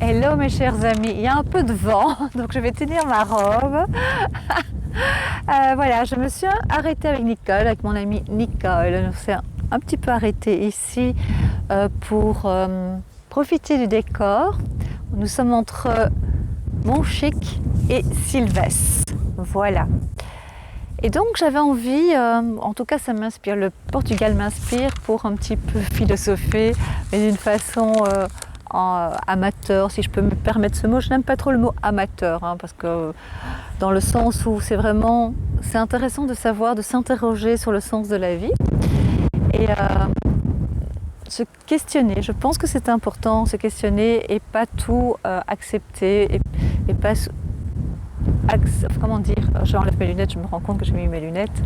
Hello mes chers amis, il y a un peu de vent, donc je vais tenir ma robe. Voilà, je me suis arrêtée avec Nicole, avec mon amie Nicole. On s'est un petit peu arrêté ici pour profiter du décor. Nous sommes entre Montchique et Sylvestre. Voilà. Et donc j'avais envie, en tout cas ça m'inspire, le Portugal m'inspire pour un petit peu philosopher, mais d'une façon amateur, si je peux me permettre ce mot. Je n'aime pas trop le mot amateur, hein, parce que dans le sens où c'est intéressant de savoir, de s'interroger sur le sens de la vie et se questionner. Je pense que c'est important, se questionner et pas tout accepter et pas comment dire, j'enlève mes lunettes, je me rends compte que j'ai mis mes lunettes,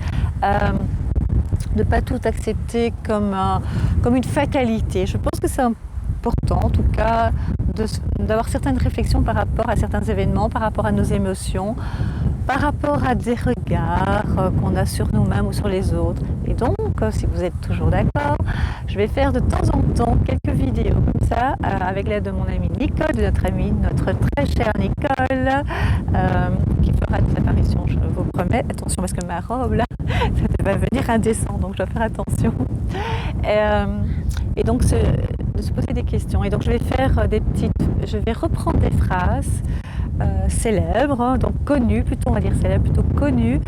de pas tout accepter comme une fatalité. Je pense que c'est important, en tout cas, d'avoir certaines réflexions par rapport à certains événements, par rapport à nos émotions, par rapport à des regards qu'on a sur nous-mêmes ou sur les autres. Et donc, si vous êtes toujours d'accord, je vais faire de temps en temps quelques vidéos comme ça, avec l'aide de mon amie Nicole, de notre amie, notre très chère Nicole, qui fera des apparitions, je vous promets. Attention, parce que ma robe, là, ça va venir indécent, donc je dois faire attention. Et donc, de se poser des questions. Et donc, je vais reprendre des phrases célèbres, donc connues, plutôt on va dire célèbres, plutôt connues,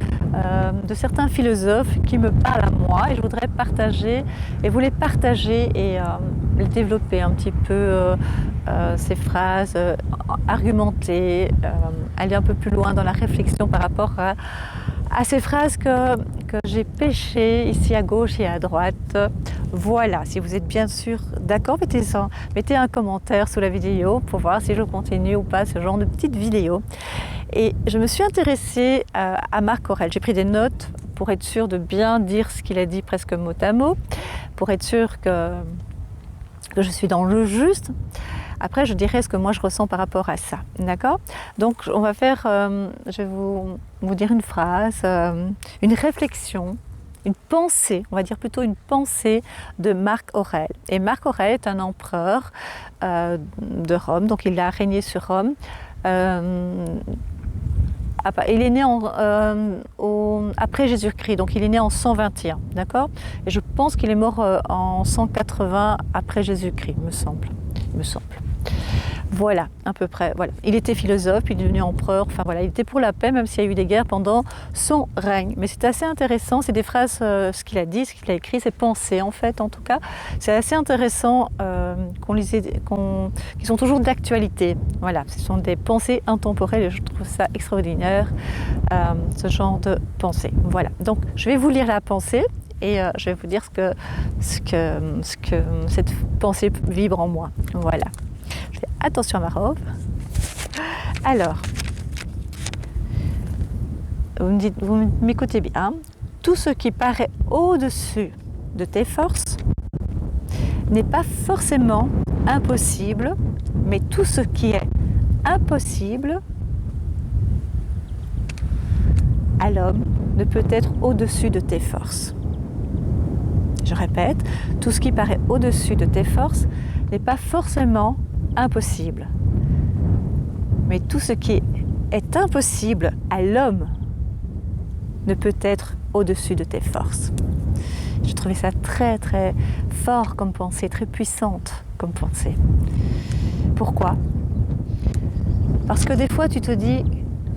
de certains philosophes qui me parlent à moi, et je voudrais partager, et vous les partager et les développer un petit peu, ces phrases, argumenter, aller un peu plus loin dans la réflexion par rapport à ces phrases que j'ai pêchées ici à gauche et à droite. Voilà, si vous êtes bien sûr d'accord, mettez un commentaire sous la vidéo pour voir si je continue ou pas ce genre de petite vidéo. Et je me suis intéressée à Marc Aurèle. J'ai pris des notes pour être sûre de bien dire ce qu'il a dit presque mot à mot, pour être sûre que je suis dans le juste. Après, je dirai ce que moi je ressens par rapport à ça, d'accord? Donc, on va faire, je vais vous dire une phrase, une réflexion, une pensée, on va dire plutôt une pensée de Marc Aurèle. Et Marc Aurèle est un empereur de Rome, donc il a régné sur Rome. Il est né après Jésus-Christ, donc il est né en 121, d'accord? Et je pense qu'il est mort en 180 après Jésus-Christ, me semble. Voilà, à peu près. Voilà. Il était philosophe, il est devenu empereur. Enfin voilà, il était pour la paix, même s'il y a eu des guerres pendant son règne. Mais c'est assez intéressant. C'est des phrases, ce qu'il a dit, ce qu'il a écrit, ses pensées en fait, en tout cas. C'est assez intéressant qui sont toujours d'actualité. Voilà, ce sont des pensées intemporelles et je trouve ça extraordinaire, ce genre de pensée. Voilà. Donc, je vais vous lire la pensée. Et je vais vous dire ce que cette pensée vibre en moi. Voilà. Je fais attention à ma robe. Alors, vous m'écoutez bien. Tout ce qui paraît au-dessus de tes forces n'est pas forcément impossible, mais tout ce qui est impossible à l'homme ne peut être au-dessus de tes forces. Je répète, tout ce qui paraît au-dessus de tes forces n'est pas forcément impossible. Mais tout ce qui est impossible à l'homme ne peut être au-dessus de tes forces. Je trouvais ça très très fort comme pensée, très puissante comme pensée. Pourquoi? Parce que des fois tu te dis,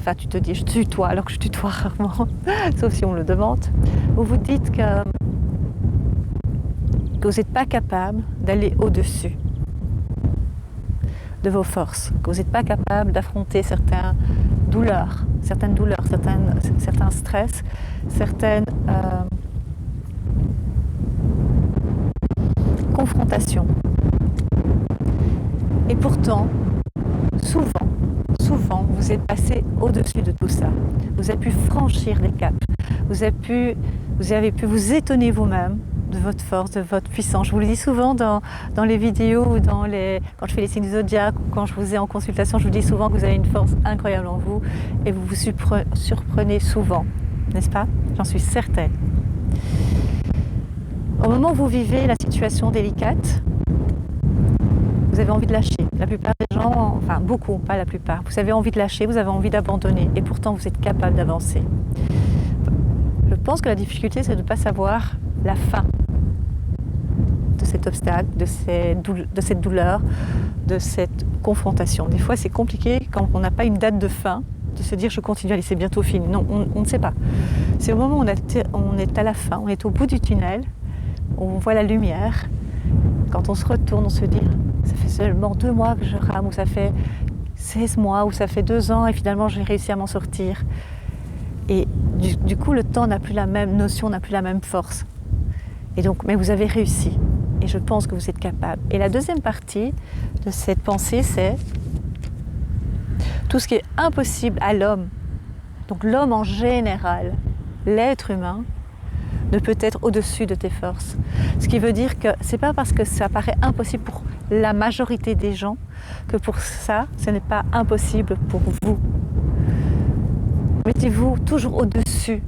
je tutoie alors que je tutoie rarement, sauf si on me le demande, vous vous dites que vous n'êtes pas capable d'aller au-dessus de vos forces, que vous n'êtes pas capable d'affronter certaines douleurs, certains stress, certaines confrontations. Et pourtant, souvent, vous êtes passé au-dessus de tout ça. Vous avez pu franchir des caps. Vous avez pu vous étonner vous-même de votre force, de votre puissance. Je vous le dis souvent dans les vidéos ou quand je fais les signes du zodiaque ou quand je vous ai en consultation, je vous dis souvent que vous avez une force incroyable en vous et vous vous surprenez souvent, n'est-ce pas? J'en suis certaine. Au moment où vous vivez la situation délicate, vous avez envie de lâcher. La plupart des gens, enfin beaucoup, pas la plupart, vous avez envie de lâcher, vous avez envie d'abandonner et pourtant vous êtes capable d'avancer. Je pense que la difficulté, c'est de ne pas savoir la fin de cet obstacle, de cette douleur, de cette confrontation. Des fois, c'est compliqué quand on n'a pas une date de fin, de se dire je continue, allez, c'est bientôt fini. Non, on ne sait pas. C'est au moment où on est à la fin, on est au bout du tunnel, on voit la lumière. Quand on se retourne, on se dit ça fait seulement 2 mois que je rame, ou ça fait 16 mois, ou ça fait 2 ans, et finalement j'ai réussi à m'en sortir. Et du coup, le temps n'a plus la même notion, n'a plus la même force. Et donc, mais vous avez réussi. Et je pense que vous êtes capable. Et la deuxième partie de cette pensée, c'est tout ce qui est impossible à l'homme. Donc l'homme en général, l'être humain, ne peut être au-dessus de tes forces. Ce qui veut dire que c'est pas parce que ça paraît impossible pour la majorité des gens que pour ça, ce n'est pas impossible pour vous. Mettez-vous toujours au-dessus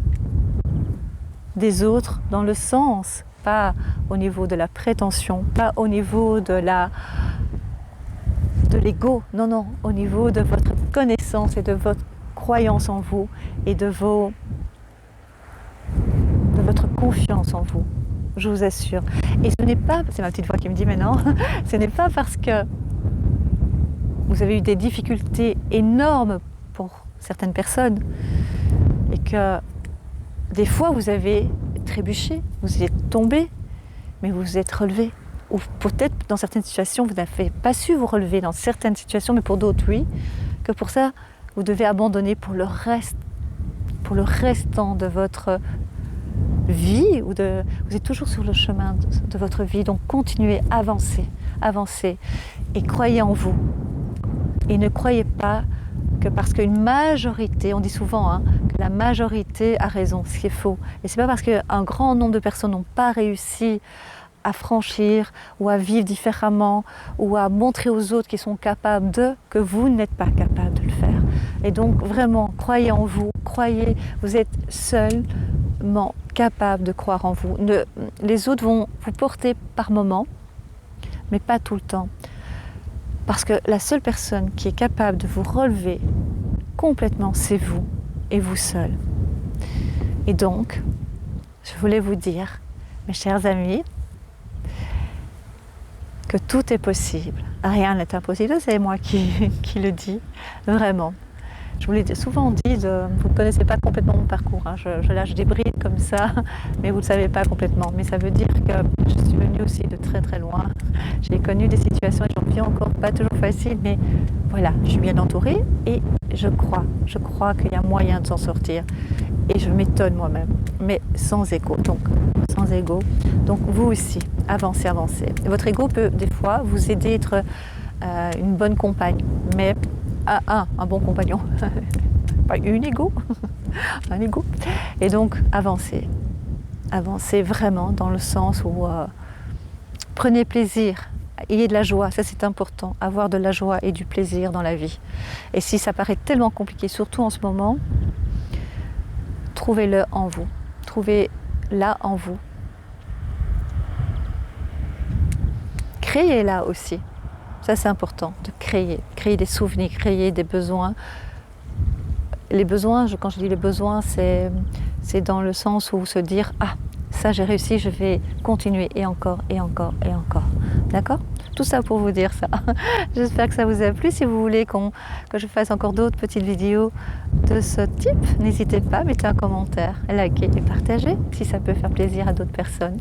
des autres dans le sens, pas au niveau de la prétention, pas au niveau de l'ego, non, au niveau de votre connaissance et de votre croyance en vous et de votre confiance en vous, je vous assure. Et ce n'est pas, c'est ma petite voix qui me dit maintenant, ce n'est pas parce que vous avez eu des difficultés énormes pour certaines personnes et que des fois vous avez trébuché, vous êtes tombé, mais vous vous êtes relevé. Ou peut-être dans certaines situations vous n'avez pas su vous relever dans certaines situations, mais pour d'autres oui, que pour ça vous devez abandonner pour le restant de votre vie, vous êtes toujours sur le chemin de votre vie, donc continuez, avancez et croyez en vous. Et ne croyez pas que parce qu'une majorité, on dit souvent que la majorité a raison, ce qui est faux. Et c'est pas parce qu'un grand nombre de personnes n'ont pas réussi à franchir ou à vivre différemment ou à montrer aux autres qu'ils sont capables que vous n'êtes pas capable de le faire. Et donc vraiment, croyez en vous, croyez, vous êtes seulement capable de croire en vous. Les autres vont vous porter par moments, mais pas tout le temps. Parce que la seule personne qui est capable de vous relever complètement, c'est vous et vous seul. Et donc, je voulais vous dire, mes chers amis, que tout est possible. Rien n'est impossible, c'est moi qui le dis, vraiment. Je vous l'ai souvent dit, vous ne connaissez pas complètement mon parcours, je lâche des brides comme ça, mais vous ne le savez pas complètement. Mais ça veut dire que je suis venue aussi de très très loin. J'ai connu des situations et j'en vis encore pas toujours facile, mais voilà, je suis bien entourée et je crois qu'il y a moyen de s'en sortir. Et je m'étonne moi-même, mais sans ego. Donc vous aussi, avancez. Et votre ego peut des fois vous aider à être une bonne compagne, mais un bon compagnon, pas une ego, un ego. Et donc avancez vraiment dans le sens où prenez plaisir, ayez de la joie, ça c'est important, avoir de la joie et du plaisir dans la vie. Et si ça paraît tellement compliqué, surtout en ce moment, trouvez-le en vous, trouvez-la en vous. Créez-la aussi. Ça, c'est important, de créer des souvenirs, créer des besoins. Les besoins, quand je dis les besoins, c'est dans le sens où se dire « Ah, ça j'ai réussi, je vais continuer et encore. » D'accord ? Tout ça pour vous dire ça. J'espère que ça vous a plu. Si vous voulez que je fasse encore d'autres petites vidéos de ce type, n'hésitez pas, mettez un commentaire, likez et partagez si ça peut faire plaisir à d'autres personnes.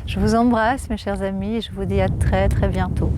Je vous embrasse, mes chers amis, et je vous dis à très très bientôt.